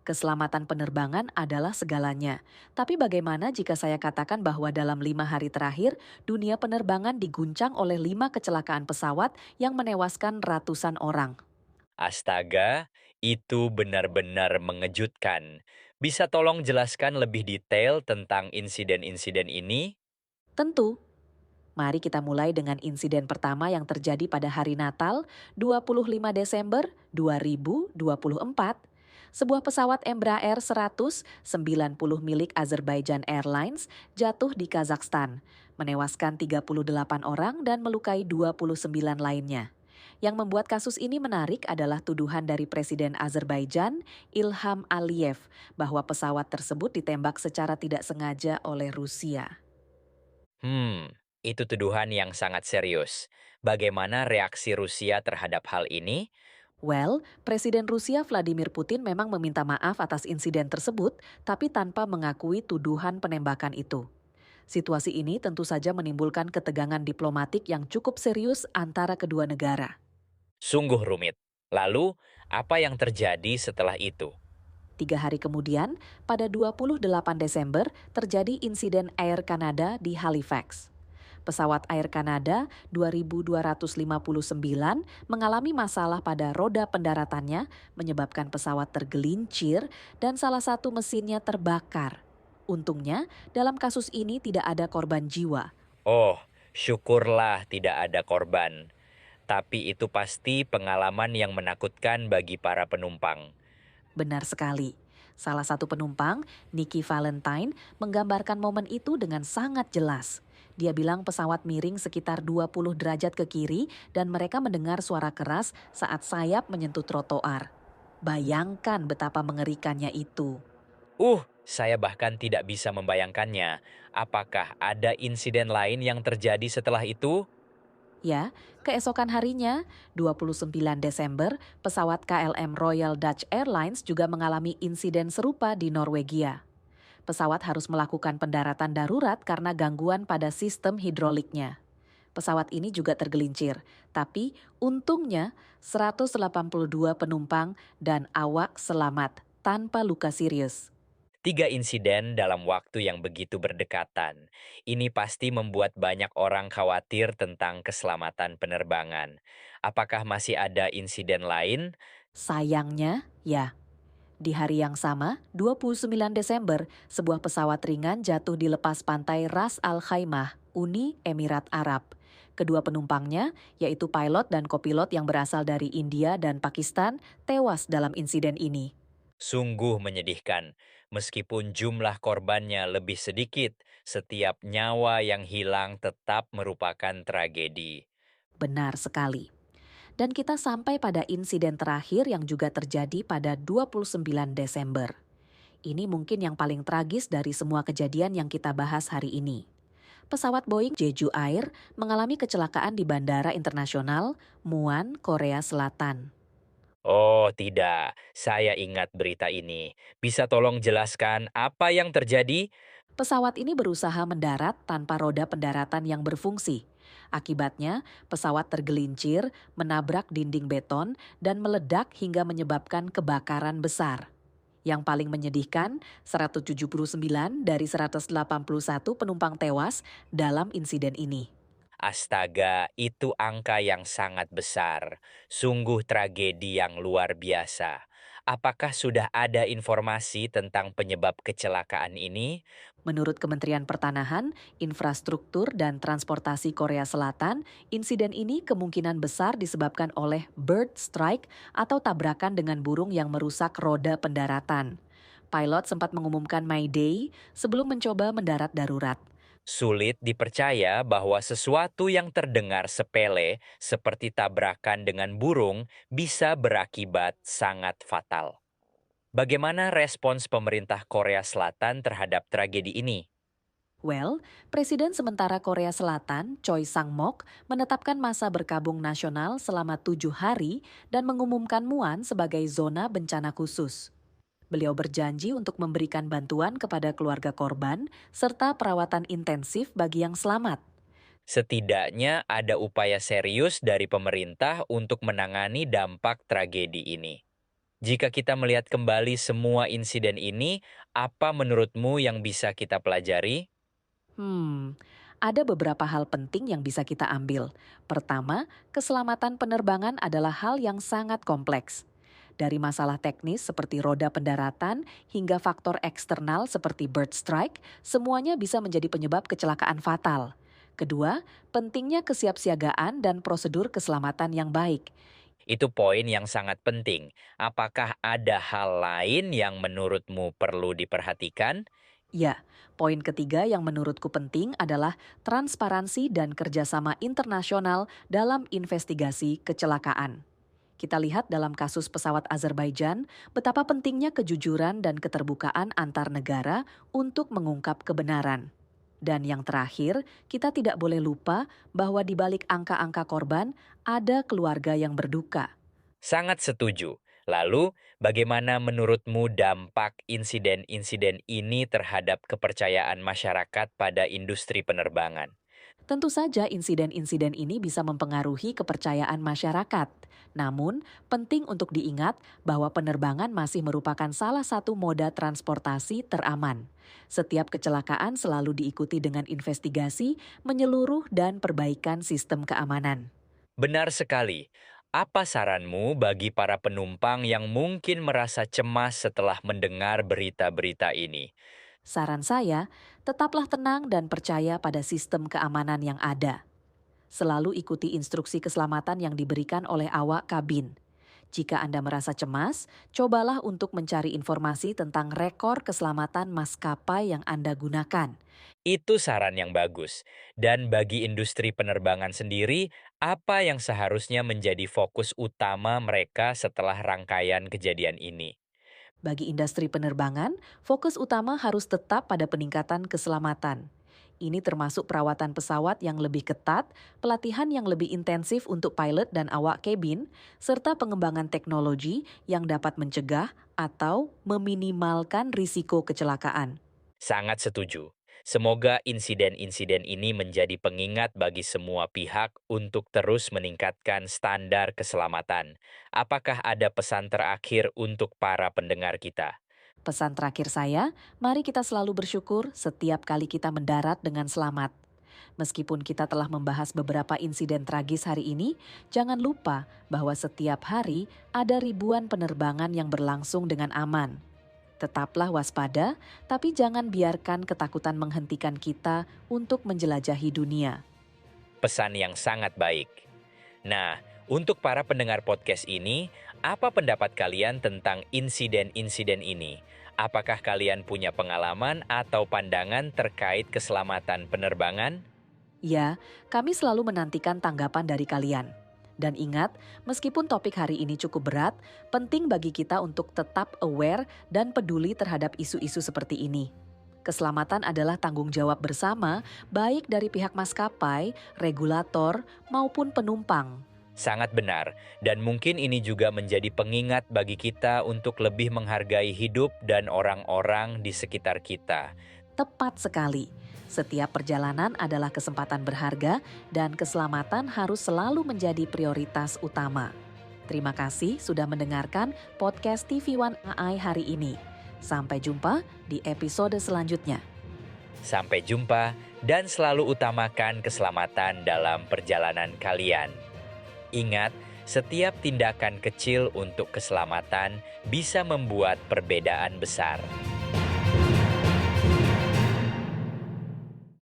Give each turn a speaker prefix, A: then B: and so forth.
A: Keselamatan penerbangan adalah segalanya. Tapi bagaimana jika saya katakan bahwa dalam 5 hari terakhir, dunia penerbangan diguncang oleh 5 kecelakaan pesawat yang menewaskan ratusan orang?
B: Astaga, itu benar-benar mengejutkan. Bisa tolong jelaskan lebih detail tentang insiden-insiden ini?
A: Tentu. Mari kita mulai dengan insiden pertama yang terjadi pada hari Natal, 25 Desember 2024. Sebuah pesawat Embraer 190 milik Azerbaijan Airlines jatuh di Kazakhstan, menewaskan 38 orang dan melukai 29 lainnya. Yang membuat kasus ini menarik adalah tuduhan dari Presiden Azerbaijan, Ilham Aliyev, bahwa pesawat tersebut ditembak secara tidak sengaja oleh Rusia.
B: Itu tuduhan yang sangat serius. Bagaimana reaksi Rusia terhadap hal ini?
A: Well, Presiden Rusia Vladimir Putin memang meminta maaf atas insiden tersebut, tapi tanpa mengakui tuduhan penembakan itu. Situasi ini tentu saja menimbulkan ketegangan diplomatik yang cukup serius antara kedua negara.
B: Sungguh rumit. Lalu, apa yang terjadi setelah itu?
A: 3 hari kemudian, pada 28 Desember, terjadi insiden Air Canada di Halifax. Pesawat Air Canada 2259 mengalami masalah pada roda pendaratannya, menyebabkan pesawat tergelincir dan salah satu mesinnya terbakar. Untungnya, dalam kasus ini tidak ada korban jiwa.
B: Oh, syukurlah tidak ada korban. Tapi itu pasti pengalaman yang menakutkan bagi para penumpang.
A: Benar sekali. Salah satu penumpang, Nikki Valentine, menggambarkan momen itu dengan sangat jelas. Dia bilang pesawat miring sekitar 20 derajat ke kiri dan mereka mendengar suara keras saat sayap menyentuh trotoar. Bayangkan betapa mengerikannya itu.
B: Saya bahkan tidak bisa membayangkannya. Apakah ada insiden lain yang terjadi setelah itu?
A: Ya, keesokan harinya, 29 Desember, pesawat KLM Royal Dutch Airlines juga mengalami insiden serupa di Norwegia. Pesawat harus melakukan pendaratan darurat karena gangguan pada sistem hidroliknya. Pesawat ini juga tergelincir, tapi untungnya 182 penumpang dan awak selamat tanpa luka serius.
B: 3 insiden dalam waktu yang begitu berdekatan. Ini pasti membuat banyak orang khawatir tentang keselamatan penerbangan. Apakah masih ada insiden lain?
A: Sayangnya, ya, di hari yang sama, 29 Desember, sebuah pesawat ringan jatuh di lepas pantai Ras Al Khaimah, Uni Emirat Arab. Kedua penumpangnya, yaitu pilot dan kopilot yang berasal dari India dan Pakistan, tewas dalam insiden ini.
B: Sungguh menyedihkan. Meskipun jumlah korbannya lebih sedikit, setiap nyawa yang hilang tetap merupakan tragedi.
A: Benar sekali. Dan kita sampai pada insiden terakhir yang juga terjadi pada 29 Desember. Ini mungkin yang paling tragis dari semua kejadian yang kita bahas hari ini. Pesawat Boeing Jeju Air mengalami kecelakaan di Bandara Internasional Muan, Korea Selatan.
B: Oh tidak, saya ingat berita ini. Bisa tolong jelaskan apa yang terjadi?
A: Pesawat ini berusaha mendarat tanpa roda pendaratan yang berfungsi. Akibatnya, pesawat tergelincir, menabrak dinding beton, dan meledak hingga menyebabkan kebakaran besar. Yang paling menyedihkan, 179 dari 181 penumpang tewas dalam insiden ini.
B: Astaga, itu angka yang sangat besar. Sungguh tragedi yang luar biasa. Apakah sudah ada informasi tentang penyebab kecelakaan ini?
A: Menurut Kementerian Pertanahan, Infrastruktur dan Transportasi Korea Selatan, insiden ini kemungkinan besar disebabkan oleh bird strike atau tabrakan dengan burung yang merusak roda pendaratan. Pilot sempat mengumumkan Mayday sebelum mencoba mendarat darurat.
B: Sulit dipercaya bahwa sesuatu yang terdengar sepele seperti tabrakan dengan burung bisa berakibat sangat fatal. Bagaimana respons pemerintah Korea Selatan terhadap tragedi ini?
A: Well, Presiden sementara Korea Selatan, Choi Sang-mok, menetapkan masa berkabung nasional selama 7 hari dan mengumumkan Muan sebagai zona bencana khusus. Beliau berjanji untuk memberikan bantuan kepada keluarga korban serta perawatan intensif bagi yang selamat.
B: Setidaknya ada upaya serius dari pemerintah untuk menangani dampak tragedi ini. Jika kita melihat kembali semua insiden ini, apa menurutmu yang bisa kita pelajari?
A: Hmm, ada beberapa hal penting yang bisa kita ambil. Pertama, keselamatan penerbangan adalah hal yang sangat kompleks. Dari masalah teknis seperti roda pendaratan hingga faktor eksternal seperti bird strike, semuanya bisa menjadi penyebab kecelakaan fatal. Kedua, pentingnya kesiapsiagaan dan prosedur keselamatan yang baik.
B: Itu poin yang sangat penting. Apakah ada hal lain yang menurutmu perlu diperhatikan?
A: Ya, poin ketiga yang menurutku penting adalah transparansi dan kerjasama internasional dalam investigasi kecelakaan. Kita lihat dalam kasus pesawat Azerbaijan betapa pentingnya kejujuran dan keterbukaan antar negara untuk mengungkap kebenaran. Dan yang terakhir, kita tidak boleh lupa bahwa di balik angka-angka korban ada keluarga yang berduka.
B: Sangat setuju. Lalu, bagaimana menurutmu dampak insiden-insiden ini terhadap kepercayaan masyarakat pada industri penerbangan?
A: Tentu saja insiden-insiden ini bisa mempengaruhi kepercayaan masyarakat. Namun, penting untuk diingat bahwa penerbangan masih merupakan salah satu moda transportasi teraman. Setiap kecelakaan selalu diikuti dengan investigasi, menyeluruh, dan perbaikan sistem keamanan.
B: Benar sekali. Apa saranmu bagi para penumpang yang mungkin merasa cemas setelah mendengar berita-berita ini?
A: Saran saya, tetaplah tenang dan percaya pada sistem keamanan yang ada. Selalu ikuti instruksi keselamatan yang diberikan oleh awak kabin. Jika Anda merasa cemas, cobalah untuk mencari informasi tentang rekor keselamatan maskapai yang Anda gunakan.
B: Itu saran yang bagus. Dan bagi industri penerbangan sendiri, apa yang seharusnya menjadi fokus utama mereka setelah rangkaian kejadian ini?
A: Bagi industri penerbangan, fokus utama harus tetap pada peningkatan keselamatan. Ini termasuk perawatan pesawat yang lebih ketat, pelatihan yang lebih intensif untuk pilot dan awak kabin, serta pengembangan teknologi yang dapat mencegah atau meminimalkan risiko kecelakaan.
B: Sangat setuju. Semoga insiden-insiden ini menjadi pengingat bagi semua pihak untuk terus meningkatkan standar keselamatan. Apakah ada pesan terakhir untuk para pendengar kita?
A: Pesan terakhir saya, mari kita selalu bersyukur setiap kali kita mendarat dengan selamat. Meskipun kita telah membahas beberapa insiden tragis hari ini, jangan lupa bahwa setiap hari ada ribuan penerbangan yang berlangsung dengan aman. Tetaplah waspada, tapi jangan biarkan ketakutan menghentikan kita untuk menjelajahi dunia.
B: Pesan yang sangat baik. Nah, untuk para pendengar podcast ini, apa pendapat kalian tentang insiden-insiden ini? Apakah kalian punya pengalaman atau pandangan terkait keselamatan penerbangan?
A: Ya, kami selalu menantikan tanggapan dari kalian. Dan ingat, meskipun topik hari ini cukup berat, penting bagi kita untuk tetap aware dan peduli terhadap isu-isu seperti ini. Keselamatan adalah tanggung jawab bersama, baik dari pihak maskapai, regulator, maupun penumpang.
B: Sangat benar, dan mungkin ini juga menjadi pengingat bagi kita untuk lebih menghargai hidup dan orang-orang di sekitar kita.
A: Tepat sekali. Setiap perjalanan adalah kesempatan berharga dan keselamatan harus selalu menjadi prioritas utama. Terima kasih sudah mendengarkan podcast TV One AI hari ini. Sampai jumpa di episode selanjutnya.
B: Sampai jumpa dan selalu utamakan keselamatan dalam perjalanan kalian. Ingat, setiap tindakan kecil untuk keselamatan bisa membuat perbedaan besar.